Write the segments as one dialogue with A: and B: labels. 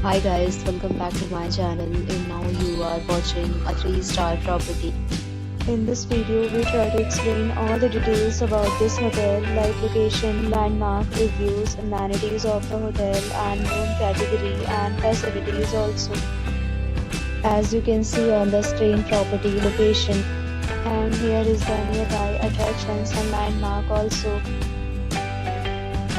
A: Hi guys, welcome back to my channel and now you are watching a 3-star property. In this video, we try to explain all the details about this hotel like location, landmark, reviews, amenities of the hotel and room category and facilities also. As you can see on the screen, property location, and here is the nearby attractions and landmark also.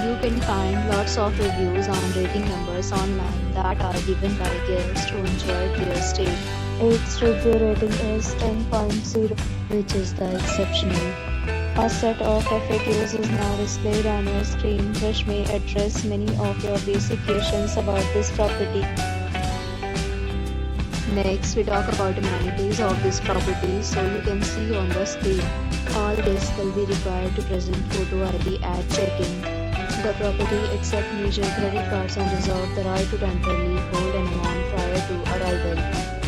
A: You can find lots of reviews and rating numbers online that are given by guests who enjoyed their stay. Its review rating is 10.0, which is the exceptional. A set of reviews is now displayed on your screen, which may address many of your basic questions about this property. Next, we talk about amenities of this property. So you can see on the screen, all guests will be required to present photo ID at check-in. The property accepts major credit cards and reserves the right to temporarily hold an amount prior to arrival.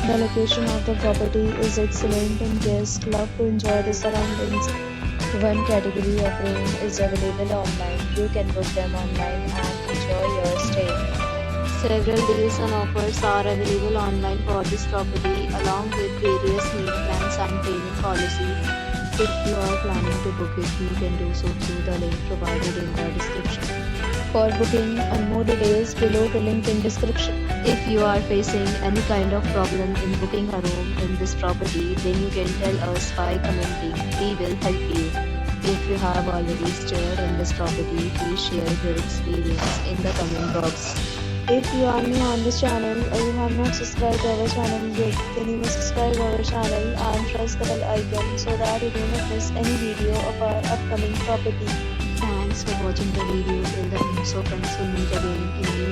A: The location of the property is excellent and guests love to enjoy the surroundings. One category of room is available online. You can book them online and enjoy your stay. Several deals and offers are available online for this property along with various meal plans and payment policies. If you are planning to book it, you can do so through the link provided in the description. For booking and more details, below the link in description. If you are facing any kind of problem in booking a room in this property, then you can tell us by commenting. We will help you. If you have already stayed in this property, please share your experience in the comment box. If you are new on this channel or you have not subscribed to our channel yet, then you must subscribe to our channel and press the bell icon so that you do not miss any video of our upcoming property. Thanks for watching the video till the end. So friends, will meet again in a new